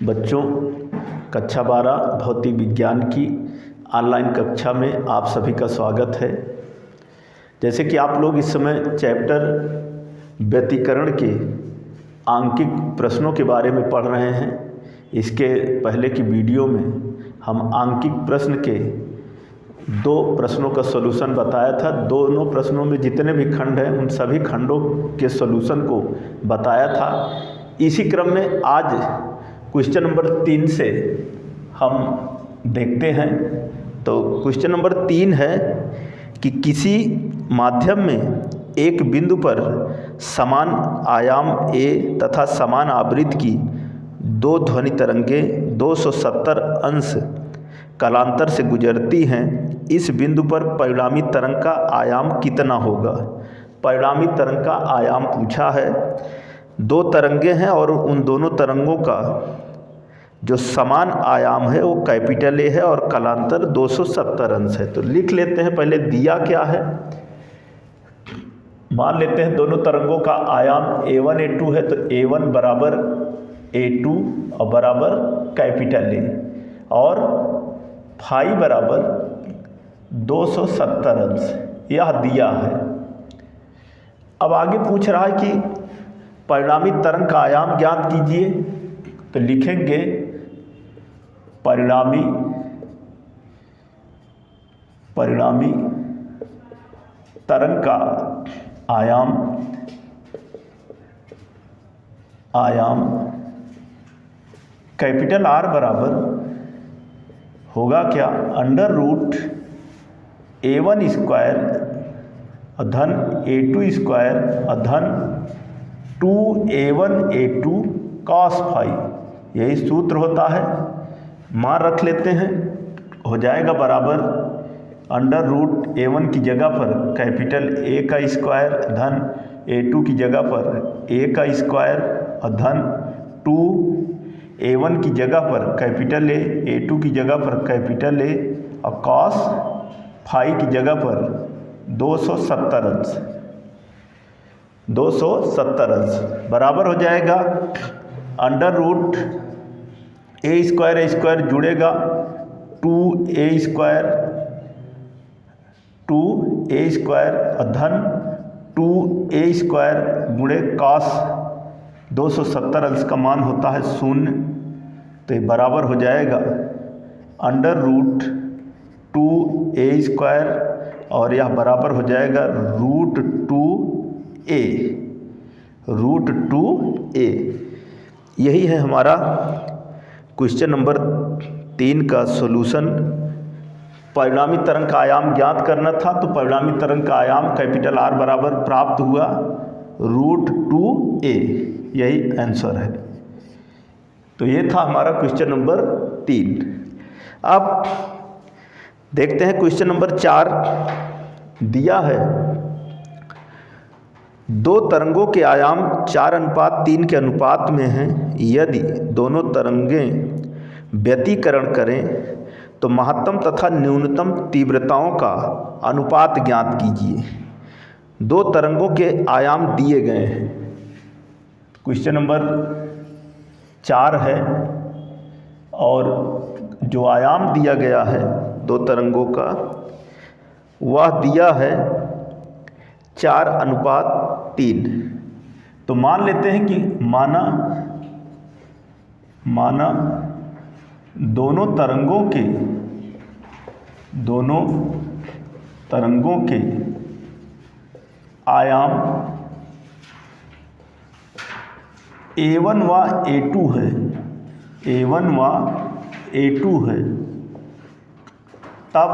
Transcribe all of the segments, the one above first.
बच्चों, कक्षा 12 भौतिक विज्ञान की ऑनलाइन कक्षा में आप सभी का स्वागत है। जैसे कि आप लोग इस समय चैप्टर व्यतिकरण के आंकिक प्रश्नों के बारे में पढ़ रहे हैं। इसके पहले की वीडियो में हम आंकिक प्रश्न के 2 प्रश्नों का सॉल्यूशन बताया था। दोनों प्रश्नों में जितने भी खंड हैं उन सभी खंडों के सॉल्यूशन को बताया था। इसी क्रम में आज क्वेश्चन नंबर 3 से हम देखते हैं। तो क्वेश्चन नंबर 3 है कि किसी माध्यम में एक बिंदु पर समान आयाम A तथा समान आवृत्ति की 2 ध्वनि तरंगें 270 अंश कालांतर से गुजरती हैं। इस बिंदु पर परिणामी तरंग का आयाम कितना होगा? परिणामी तरंग का आयाम पूछा है। 2 तरंगें हैं और उन दोनों तरंगों का जो समान आयाम है वो कैपिटल A है और कालांतर 270 अंश है। तो लिख लेते हैं, पहले दिया क्या है। मान लेते हैं दोनों तरंगों का आयाम A1 A2 है, तो A1 बराबर A2 और बराबर कैपिटल A और फाई बराबर 270 अंश, यह दिया है। अब आगे पूछ रहा है कि परिणामी तरंग का आयाम ज्ञात कीजिए। तो लिखेंगे परिणामी तरंग का आयाम कैपिटल R बराबर होगा क्या? अंडर रूट A1 स्क्वायर धन A2 स्क्वायर धन 2A1 A2 cos फाई, यही सूत्र होता है। मान रख लेते हैं, हो जाएगा बराबर अंडर रूट A1 की जगह पर कैपिटल A का स्क्वायर धन A2 की जगह पर A का स्क्वायर और धन 2A1 की जगह पर कैपिटल A, A2 की जगह पर कैपिटल A और cos फाई की जगह पर 270 अंश, 270 अंश बराबर हो जाएगा अंडर रूट A स्क्वायर जुड़ेगा 2A स्क्वायर धन 2A स्क्वायर गुणे cos 270 अंश का मान होता है 0। तो ये बराबर हो जाएगा अंडर रूट 2A स्क्वायर और यह बराबर हो जाएगा रूट 2A। यही है हमारा क्वेश्चन नंबर 3 का सॉल्यूशन। परिणामी तरंग का आयाम ज्ञात करना था, तो परिणामी तरंग का आयाम कैपिटल R बराबर प्राप्त हुआ रूट 2A, यही आंसर है। तो ये था हमारा क्वेश्चन नंबर 3। अब देखते हैं क्वेश्चन नंबर 4 दिया है 2 तरंगों के आयाम 4:3 के अनुपात में हैं। यदि दोनों तरंगें व्यतिकरण करें तो महत्तम तथा न्यूनतम तीव्रताओं का अनुपात ज्ञात कीजिए। 2 तरंगों के आयाम दिए गए हैं। क्वेश्चन नंबर 4 है और जो आयाम दिया गया है 2 तरंगों का वह दिया है 4:3। तो मान लेते हैं कि माना दोनों तरंगों के आयाम A1 व A2 है, A1 व A2 है। तब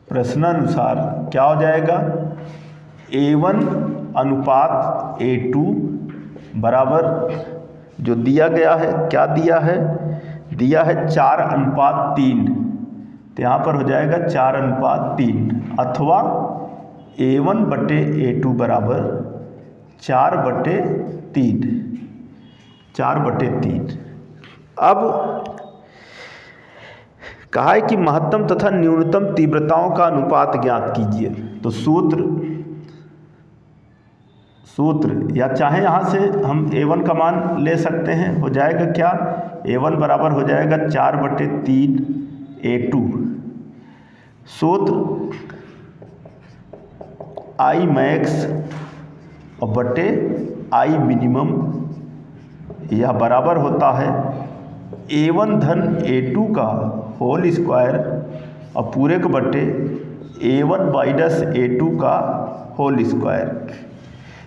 प्रश्नानुसार क्या हो जाएगा? A1 अनुपात A2 बराबर जो दिया गया है, क्या दिया है? दिया है 4:3। तो यहाँ पर हो जाएगा 4:3 अथवा A1 बटे A2 बराबर 4/3। अब कहा है कि महत्तम तथा न्यूनतम तीव्रताओं का अनुपात ज्ञात कीजिए। तो सूत्र सूत्र, या चाहे यहाँ से हम A1 का मान ले सकते हैं। हो जाएगा क्या, A1 बराबर हो जाएगा 4/3 A2। सूत्र I मैक्स और बटे I मिनिमम, यह बराबर होता है A1 धन A2 का होल स्क्वायर और पूरे के बटे A1 माइनस A2 का होल स्क्वायर।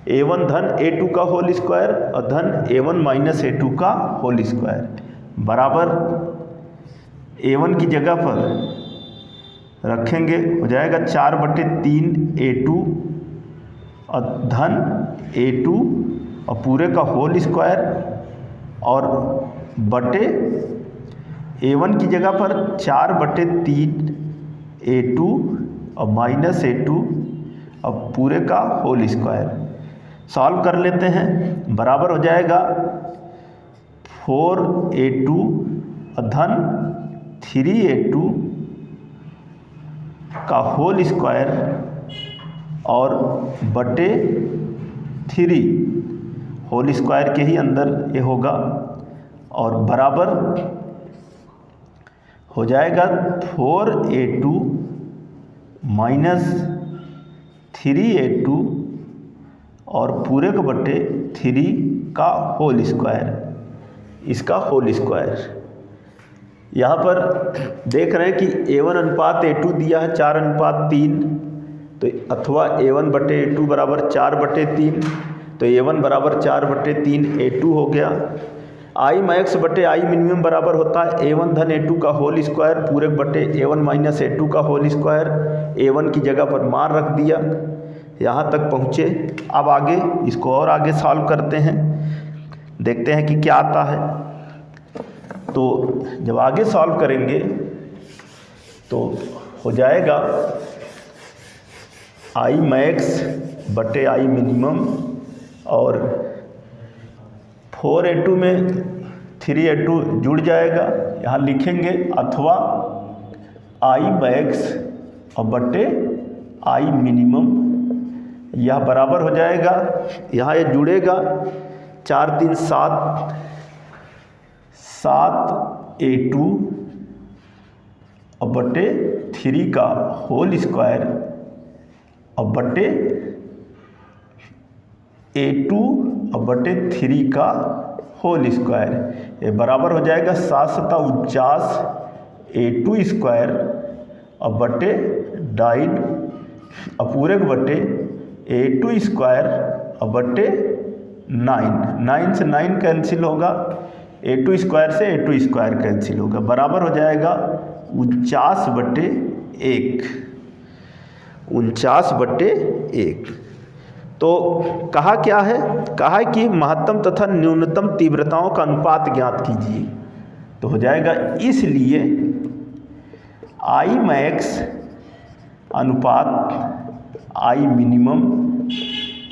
A1 धन A2 का होल स्क्वायर और धन A1 माइनस A2 का होल स्क्वायर बराबर A1 की जगह पर रखेंगे, हो जाएगा 4/3 A2 और धन A2 और पूरे का होल स्क्वायर और बटे A1 की जगह पर 4/3 A2 और माइनस A2 और पूरे का होल स्क्वायर। सॉल्व कर लेते हैं, बराबर हो जाएगा 4A2 और धन 3A2 का होल स्क्वायर और बटे 3 होल स्क्वायर के ही अंदर ये होगा और बराबर हो जाएगा 4A2 माइनस 3A2 और पूरे के बटे 3 का होल स्क्वायर, इसका होल स्क्वायर। यहाँ पर देख रहे हैं कि A1 अनुपात A2 दिया है 4:3, तो अथवा A1 बटे A2 बराबर 4/3, तो A1 बराबर 4/3 A2 हो गया। I मैक्स बटे I मिनिमम बराबर होता है A1 धन A2 का होल स्क्वायर पूरे बटे A1 माइनस A2 का होल स्क्वायर। A1 की जगह पर मान रख दिया, यहाँ तक पहुँचे। अब आगे इसको और आगे सॉल्व करते हैं, देखते हैं कि क्या आता है। तो जब आगे सॉल्व करेंगे तो हो जाएगा I मैक्स बटे I मिनिमम और 4A2 में 3A2 जुड़ जाएगा, यहाँ लिखेंगे, अथवा I मैक्स और बटे I मिनिमम, यह बराबर हो जाएगा, यहाँ ये जुड़ेगा 4 3 7 7A2 और बटे 3 का होल स्क्वायर और बटे A2 और बटे 3 का होल स्क्वायर, ये बराबर हो जाएगा 7 7 49 A2 स्क्वायर और बटे 2.5 और पूरे के बटे A2 स्क्वायर और बटे 9 से 9 कैंसिल होगा, A2 स्क्वायर से A2 स्क्वायर कैंसिल होगा, बराबर हो जाएगा 49/1। 49/1। तो कहा क्या है, कहा है कि महत्तम तथा न्यूनतम तीव्रताओं का अनुपात ज्ञात कीजिए। तो हो जाएगा, इसलिए I मैक्स अनुपात I मिनिमम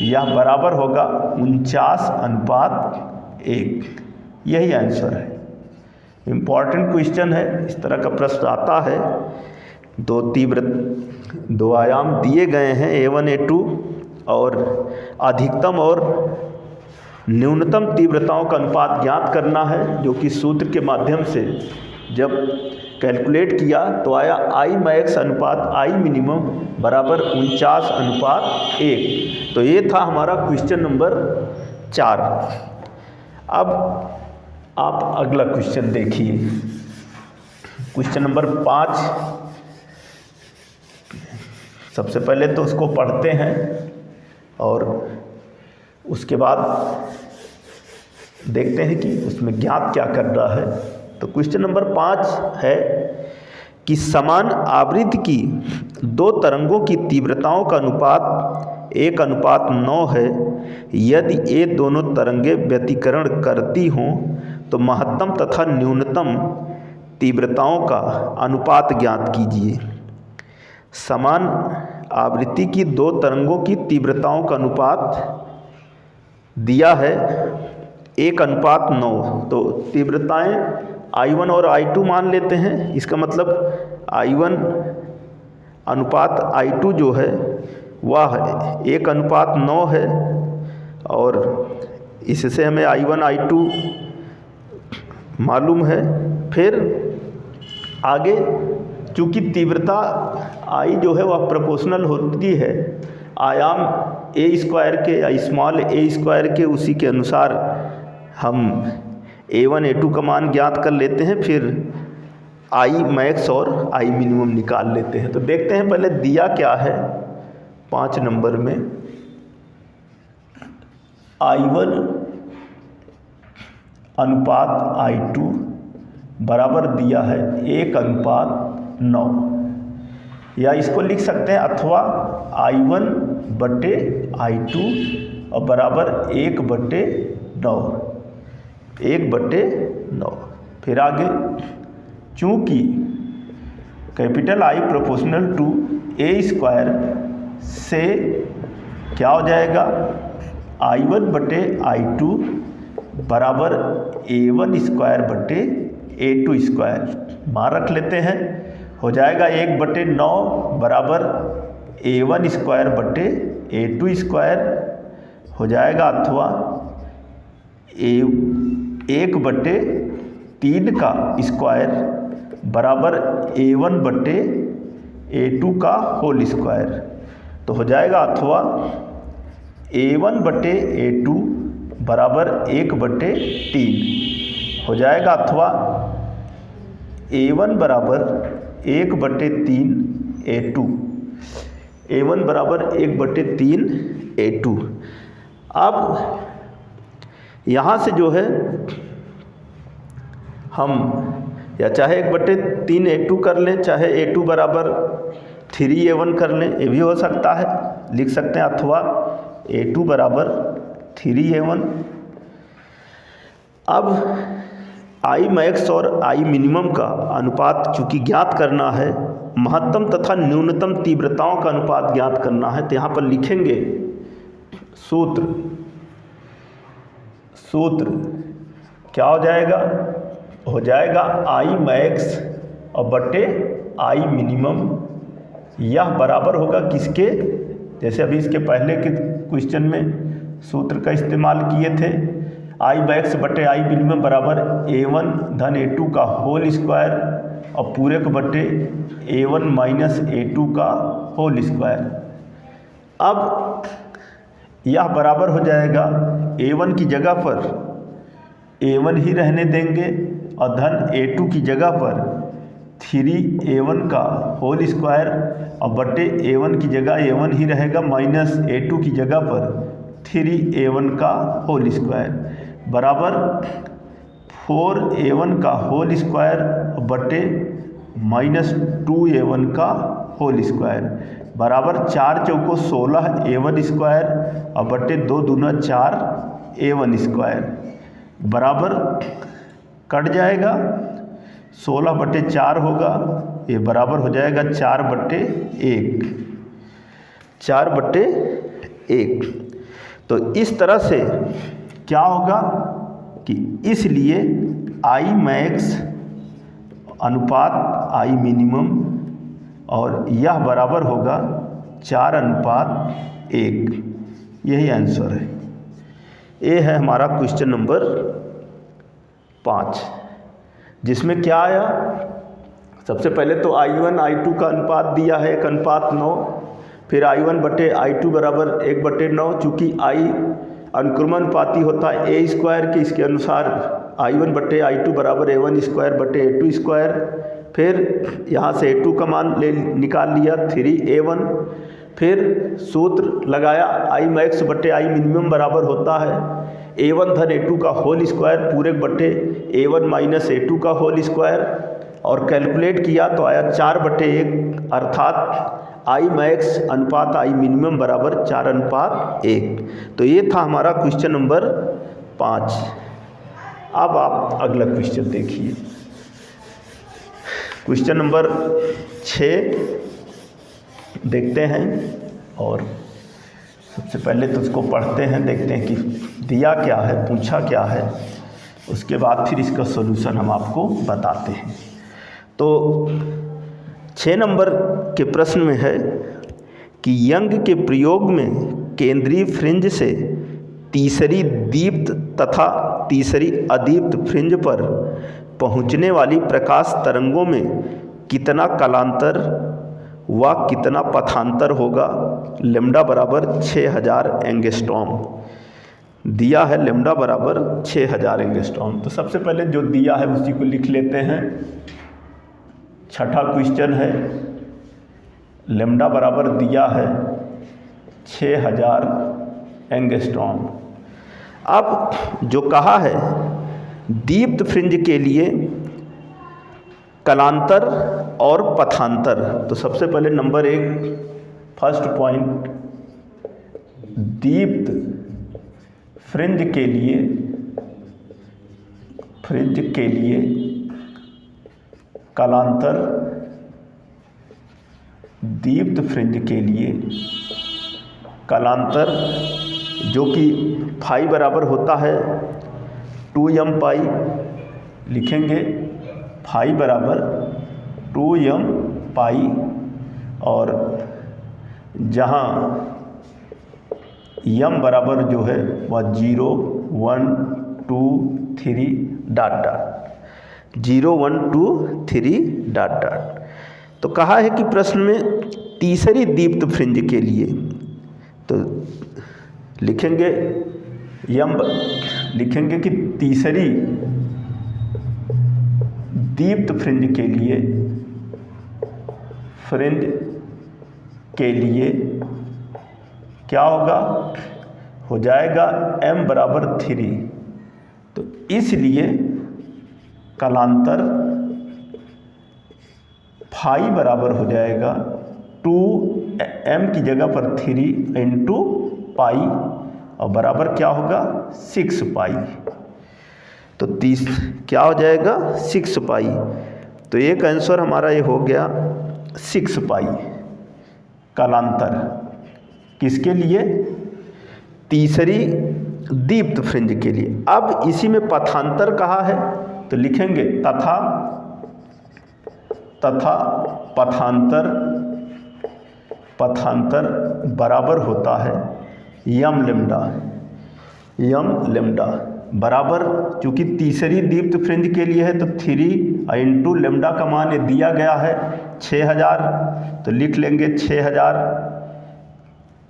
यह बराबर होगा 49:1। यही आंसर है। इम्पॉर्टेंट क्वेश्चन है, इस तरह का प्रश्न आता है। दो आयाम दिए गए हैं A1 A2 और अधिकतम और न्यूनतम तीव्रताओं का अनुपात ज्ञात करना है, जो कि सूत्र के माध्यम से जब कैलकुलेट किया तो आया I मैक्स अनुपात I मिनिमम बराबर 49:1। तो ये था हमारा क्वेश्चन नंबर 4। अब आप अगला क्वेश्चन देखिए, क्वेश्चन नंबर 5। सबसे पहले तो उसको पढ़ते हैं और उसके बाद देखते हैं कि उसमें ज्ञात क्या कर रहा है। तो क्वेश्चन नंबर 5 है कि समान आवृत्ति की दो तरंगों की तीव्रताओं का अनुपात 1:9 है। यदि ये दोनों तरंगें व्यतिकरण करती हों तो महत्तम तथा न्यूनतम तीव्रताओं का अनुपात ज्ञात कीजिए। समान आवृत्ति की दो तरंगों की तीव्रताओं का अनुपात दिया है 1:9। तो तीव्रताएं I1 और I2 मान लेते हैं। इसका मतलब I1 अनुपात I2 जो है वह 1:9 है और इससे हमें I1 I2 मालूम है। फिर आगे चूँकि तीव्रता I जो है वह प्रोपोर्शनल होती है आयाम a स्क्वायर के या स्मॉल a स्क्वायर के, उसी के अनुसार हम a1 a2 का मान ज्ञात कर लेते हैं, फिर I मैक्स और I मिनिमम निकाल लेते हैं। तो देखते हैं पहले दिया क्या है 5 नंबर में। I1 अनुपात I2 बराबर दिया है 1:9, या इसको लिख सकते हैं अथवा I1 बटे I2 और बराबर 1/9, 1/9। फिर आगे चूँकि capital I proportional to a square से क्या हो जाएगा, I1 बटे I2 बराबर a1 स्क्वायर बटे a2 स्क्वायर मान रख लेते हैं, हो जाएगा 1/9 बराबर a1 स्क्वायर बटे a2 स्क्वायर हो जाएगा, अथवा 1/3 का स्क्वायर बराबर a1 बटे a2 का होल स्क्वायर। तो हो जाएगा अथवा a1 बटे a2 बराबर 1/3 हो जाएगा, अथवा a1 बराबर 1/3 a2, a1 बराबर 1/3 a2। अब यहाँ से जो है हम या चाहे 1/3 a2 कर लें, चाहे a2 बराबर 3a1 कर लें, ये भी हो सकता है, लिख सकते हैं, अथवा a2 बराबर 3a1। अब I मैक्स और I मिनिमम का अनुपात चूँकि ज्ञात करना है, महत्तम तथा न्यूनतम तीव्रताओं का अनुपात ज्ञात करना है, तो यहाँ पर लिखेंगे सूत्र क्या हो जाएगा, हो जाएगा I मैक्स और बटे I मिनिमम, यह बराबर होगा किसके, जैसे अभी इसके पहले के क्वेश्चन में सूत्र का इस्तेमाल किए थे, I मैक्स बटे I मिनिमम बराबर a1 धन a2 का होल स्क्वायर और पूरे के बटे a1 माइनस a2 का होल स्क्वायर। अब यह बराबर हो जाएगा a1 की जगह पर a1 ही रहने देंगे और धन a2 की जगह पर 3a1 का होल स्क्वायर और बटे a1 की जगह a1 ही रहेगा माइनस a2 की जगह पर 3a1 का होल स्क्वायर बराबर 4a1 का होल स्क्वायर बटे माइनस 2a1 का होल स्क्वायर बराबर 4 चौको 16 a1 स्क्वायर और बटे 2 दूना 4 a1 स्क्वायर बराबर कट जाएगा, 16/4 होगा, ये बराबर हो जाएगा 4/1, 4/1। तो इस तरह से क्या होगा कि इसलिए I मैक्स अनुपात I मिनिमम और यह बराबर होगा 4:1। यही आंसर है। ये है हमारा क्वेश्चन नंबर 5, जिसमें क्या आया, सबसे पहले तो I1 I2 का अनुपात दिया है 1:9, फिर I1 बटे I2 बराबर 1/9, चूँकि I अनुक्रमानुपाती होता है a स्क्वायर के, इसके अनुसार I1 बटे I2 बराबर a1 स्क्वायर बटे a2 स्क्वायर। फिर यहाँ से a2 का मान निकाल लिया 3a1, फिर सूत्र लगाया I मैक्स बटे I मिनिमम बराबर होता है a1 धन a2 का होल स्क्वायर पूरे बटे a1 माइनस a2 का होल स्क्वायर, और कैलकुलेट किया तो आया 4/1, अर्थात I मैक्स अनुपात I मिनिमम बराबर 4:1। तो ये था हमारा क्वेश्चन नंबर 5। अब आप अगला क्वेश्चन देखिए, क्वेश्चन नंबर 6 देखते हैं, और सबसे पहले तो उसको पढ़ते हैं, देखते हैं कि दिया क्या है, पूछा क्या है, उसके बाद फिर इसका सॉल्यूशन हम आपको बताते हैं। तो 6 नंबर के प्रश्न में है कि यंग के प्रयोग में केंद्रीय फ्रिंज से तीसरी दीप्त तथा तीसरी अदीप्त फ्रिंज पर पहुंचने वाली प्रकाश तरंगों में कितना कालांतर व कितना पथांतर होगा। लैम्डा बराबर 6000 एंगस्ट्रॉम दिया है, लैम्डा बराबर 6000 एंगस्ट्रॉम। तो सबसे पहले जो दिया है उसी को लिख लेते हैं। छठा क्वेश्चन है, लैम्डा बराबर दिया है 6000 एंगस्ट्रॉम। अब जो कहा है दीप्त फ्रिंज के लिए कालांतर और पथांतर, तो सबसे पहले नंबर 1 फर्स्ट पॉइंट, दीप्त फ्रिंज के लिए कालांतर, दीप्त फ्रिंज के लिए कालांतर जो कि फाई बराबर होता है 2m पाई, लिखेंगे फाई बराबर 2m पाई, और जहाँ m बराबर जो है वह 0 1 2 3 डॉट डॉट 0 1 2 3 डॉट डॉट। तो कहा है कि प्रश्न में तीसरी दीप्त फ्रिंज के लिए, तो लिखेंगे लिखेंगे कि तीसरी दीप्त फ्रिंज के लिए क्या होगा, हो जाएगा m बराबर 3। तो इसलिए कालांतर फाई बराबर हो जाएगा 2m की जगह पर 3 इंटू पाई, और बराबर क्या होगा 6 पाई। तो 30 क्या हो जाएगा 6 पाई। तो एक आंसर हमारा ये हो गया 6 पाई कालांतर, किसके लिए, तीसरी दीप्त फ्रिंज के लिए। अब इसी में पथांतर कहा है, तो लिखेंगे तथा पथांतर बराबर होता है यम लेम्डा बराबर, चूँकि तीसरी दीप्त फ्रिंज के लिए है तो 3 इंटू लेम्डा का मान ये दिया गया है 6000, तो लिख लेंगे 6000,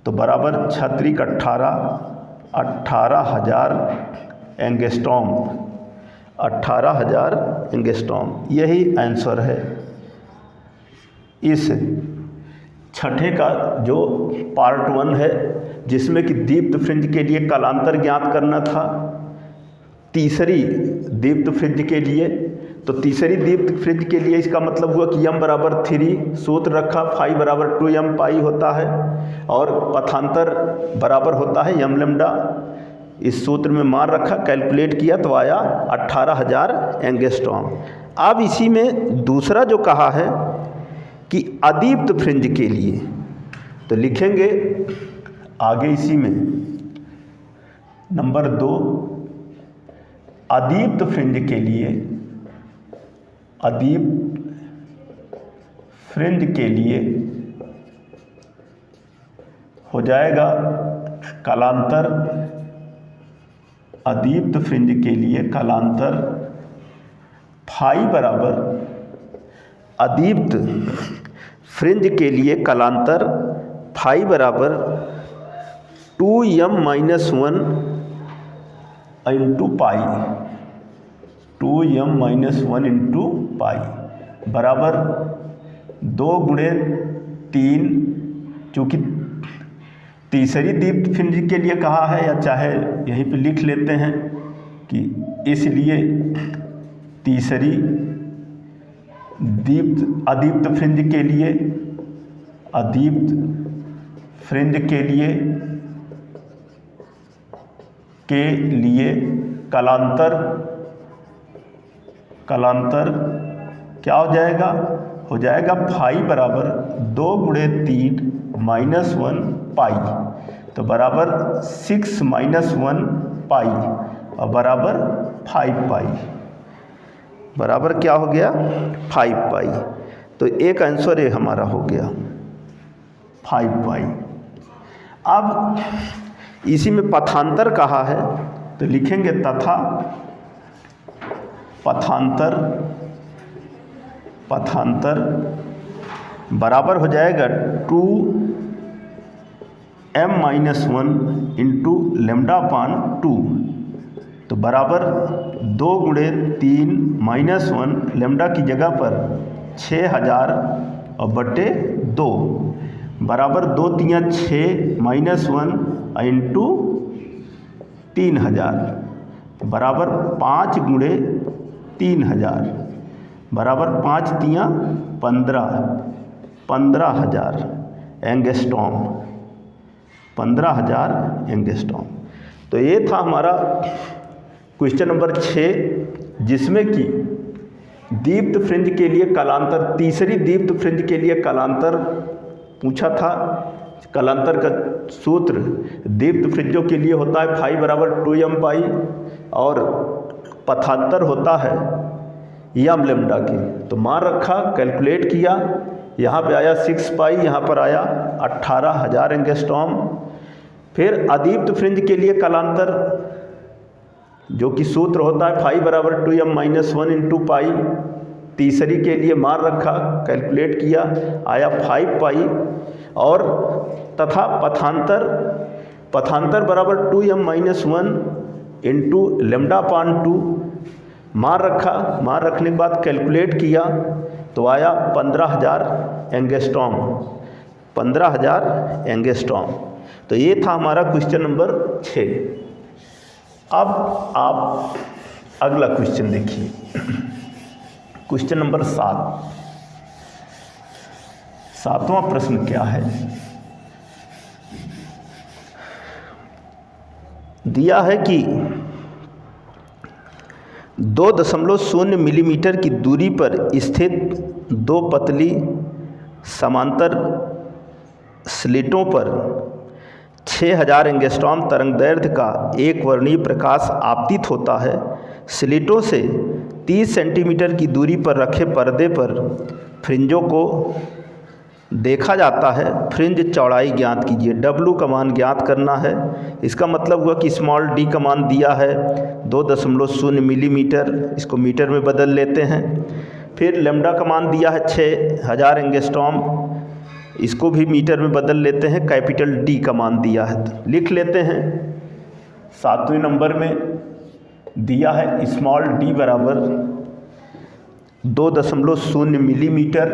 तो बराबर 6 18,000 एंगस्ट्रॉम, 18,000 एंगस्ट्रॉम। यही आंसर है इस छठे का जो पार्ट 1 है, जिसमें कि दीप्त फ्रिंज के लिए कालांतर ज्ञात करना था तीसरी दीप्त फ्रिंज के लिए। तो तीसरी दीप्त फ्रिंज के लिए इसका मतलब हुआ कि m बराबर 3, सूत्र रखा फाई बराबर 2m पाई होता है, और पथांतर बराबर होता है m लेम्डा। इस सूत्र में मान रखा, कैलकुलेट किया तो आया 18,000 एंगस्ट्रॉम। अब इसी में दूसरा जो कहा है कि अदीप्त फ्रिंज के लिए, तो लिखेंगे आगे इसी में नंबर 2 अदीप्त फ्रिंज के लिए, अदीप्त फ्रिंज के लिए हो जाएगा कालांतर, अदीप्त फ्रिंज के लिए कालांतर फाई बराबर, अदीप्त फ्रिंज के लिए कालांतर फाई बराबर 2m - 1 into pi, 2m - 1 into pi बराबर 2 गुणे 3, चूँकि तीसरी दीप्त फ्रिंज के लिए कहा है, या चाहे यहीं पे लिख लेते हैं कि इसलिए तीसरी अदीप्त फ्रिंज के लिए, अदीप्त फ्रिंज के लिए कालांतर क्या हो जाएगा फाई बराबर 2 गुणे 3 - 1 पाई, तो बराबर 6 - 1 पाई, और बराबर 5 पाई, बराबर क्या हो गया 5 पाई। तो एक आंसर ये हमारा हो गया 5 पाई। अब इसी में पथांतर कहा है तो लिखेंगे तथा पथांतर बराबर हो जाएगा 2m-1 इंटू λ/2, तो बराबर 2 × 3 - 1 लैम्डा की जगह पर 6000 और बटे 2 बराबर 2 × 6 - 1 इंटू 3000 बराबर 5 × 3000 बराबर 5 × 15 15,000 एंगस्ट्रॉम 15,000 एंगस्ट्रॉम। तो ये था हमारा क्वेश्चन नंबर 6, जिसमें कि दीप्त फ्रिंज के लिए कलांतर, तीसरी दीप्त फ्रिंज के लिए कलांतर पूछा था। कलांतर का सूत्र दीप्त फ्रिंजों के लिए होता है फाई बराबर 2m पाई और पथांतर होता है यम लैम्डा की। तो मान रखा, कैलकुलेट किया, यहाँ पे आया 6 पाई, यहाँ पर आया 18,000 एंगस्ट्रॉम। फिर अदीप्त फ्रिंज के लिए कलांतर जो कि सूत्र होता है फाई बराबर 2m-1 इंटू पाई, तीसरी के लिए मान रखा, कैलकुलेट किया, आया 5 पाई। और तथा पथांतर बराबर 2m-1 इंटू λ/2 मान रखा, मान रखने के बाद कैलकुलेट किया तो आया 15,000 एंगस्ट्रॉम 15,000 एंगस्ट्रॉम। तो ये था हमारा क्वेश्चन नंबर 6। अब आप अगला क्वेश्चन देखिए, क्वेश्चन नंबर 7। 7वां प्रश्न क्या है? दिया है कि 2.0 मिलीमीटर की दूरी पर स्थित 2 पतली समांतर स्लिटों पर 6000 एंगस्ट्रॉम तरंगदैर्घ्य का एक वर्णीय प्रकाश आपतित होता है। स्लिटों से 30 सेंटीमीटर की दूरी पर रखे पर्दे पर फ्रिंजों को देखा जाता है। फ्रिंज चौड़ाई ज्ञात कीजिए। W का मान ज्ञात करना है। इसका मतलब हुआ कि स्मॉल d का मान दिया है 2.0 मिलीमीटर, इसको मीटर में बदल लेते हैं। फिर लैम्डा का मान दिया है 6000 एंगस्ट्रॉम, इसको भी मीटर में बदल लेते हैं। कैपिटल D का मान दिया है तो लिख लेते हैं। 7वें नंबर में दिया है स्मॉल d बराबर 2.0 मिलीमीटर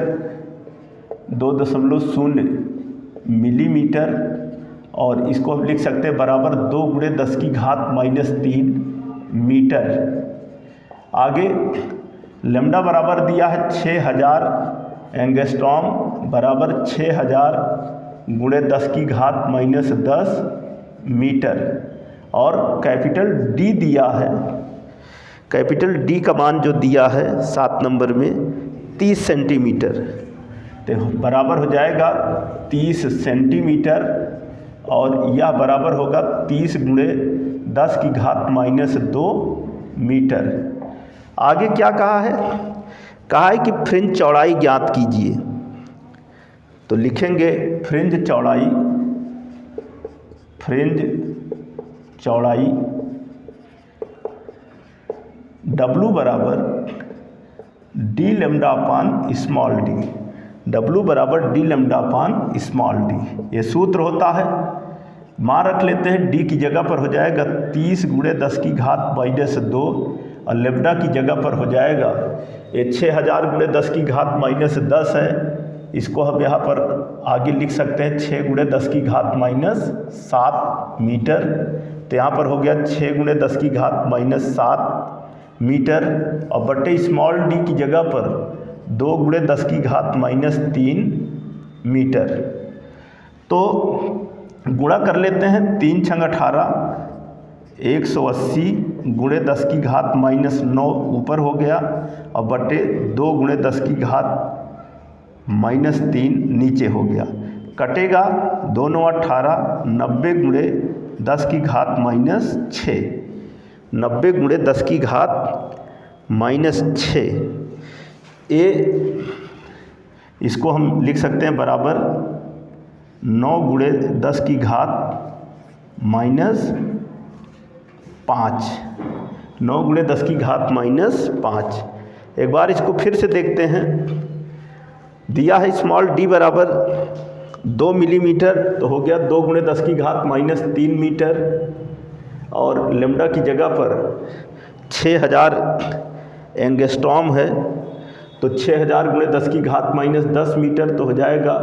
2.0 मिलीमीटर, और इसको हम लिख सकते हैं बराबर 2 × 10⁻³ मीटर। आगे लैम्डा बराबर दिया है 6000 एंगस्ट्रॉम बराबर 6000 × 10⁻10 मीटर, और कैपिटल D दिया है। कैपिटल D का मान जो दिया है 7 नंबर में 30 सेंटीमीटर, तो बराबर हो जाएगा 30 सेंटीमीटर, और यह बराबर होगा 30 × 10⁻² मीटर। आगे क्या कहा है? कहा है कि फ्रिंज चौड़ाई ज्ञात कीजिए। तो लिखेंगे फ्रिंज चौड़ाई W बराबर d λ/स्मॉल d। W बराबर d λ/d, ये सूत्र होता है। मान रख लेते हैं, d की जगह पर हो जाएगा 30 × 10⁻² और लैम्डा की जगह पर हो जाएगा ये 6000 × 10⁻10 है। इसको हम यहाँ पर आगे लिख सकते हैं 6 × 10⁻7 मीटर, तो यहाँ पर हो गया 6 × 10⁻7 मीटर, और बटे स्मॉल d की जगह पर 2 × 10⁻³ मीटर। तो गुणा कर लेते हैं, 3 × 18 180 × 10⁻9 ऊपर हो गया, और बटे 2 × 10⁻³ नीचे हो गया। कटेगा 2 × 9 18, 90 × 10⁻6 90 × 10⁻6। ये इसको हम लिख सकते हैं बराबर 9 × -5, 9 × 10 की घात -5। एक बार इसको फिर से देखते हैं। दिया है स्मॉल d बराबर 2 मिलीमीटर, तो हो गया 2 × 10 की घात -3 मीटर, और लेम्डा की जगह पर 6000 एंगस्ट्रॉम है, तो 6000 × 10 की घात -10 मीटर, तो हो जाएगा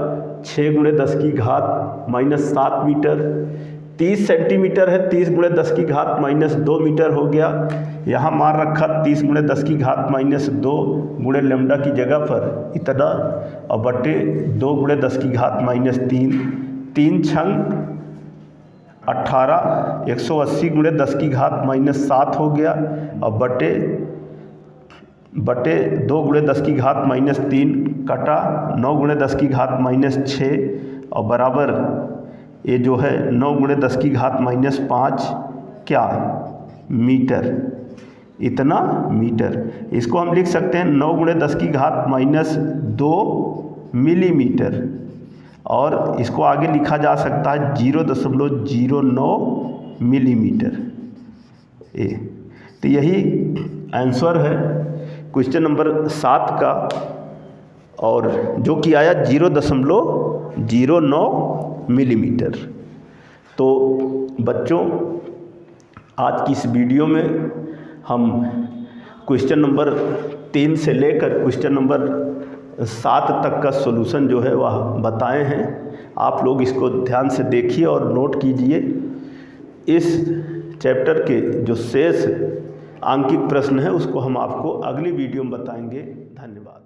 6 × 10 की घात -7 मीटर। 30 सेंटीमीटर है, 30 × 10 की घात -2 मीटर हो गया। यहाँ मार रखा 30 × 10 की घात -2 गुणे लेम्डा की जगह पर इतना, और बटे 2 × 10 की घात -3, 3 छंग 18, 180 × 10 की घात -7 हो गया, और बटे 2 × 10 की घात -3 कटा 9 × 10 की घात -6, और बराबर ये जो है 9 × 10 की घात -5 क्या मीटर, इतना मीटर। इसको हम लिख सकते हैं 9 × 10 की घात -2 मिलीमीटर, और इसको आगे लिखा जा सकता है 0.09 मिलीमीटर। तो यही आंसर है क्वेश्चन नंबर 7 का, और जो कि आया 0.09 मिलीमीटर। तो बच्चों, आज की इस वीडियो में हम क्वेश्चन नंबर 3 से लेकर क्वेश्चन नंबर 7 तक का सॉल्यूशन जो है वह बताए हैं। आप लोग इसको ध्यान से देखिए और नोट कीजिए। इस चैप्टर के जो शेष आंकिक प्रश्न है उसको हम आपको अगली वीडियो में बताएंगे। धन्यवाद।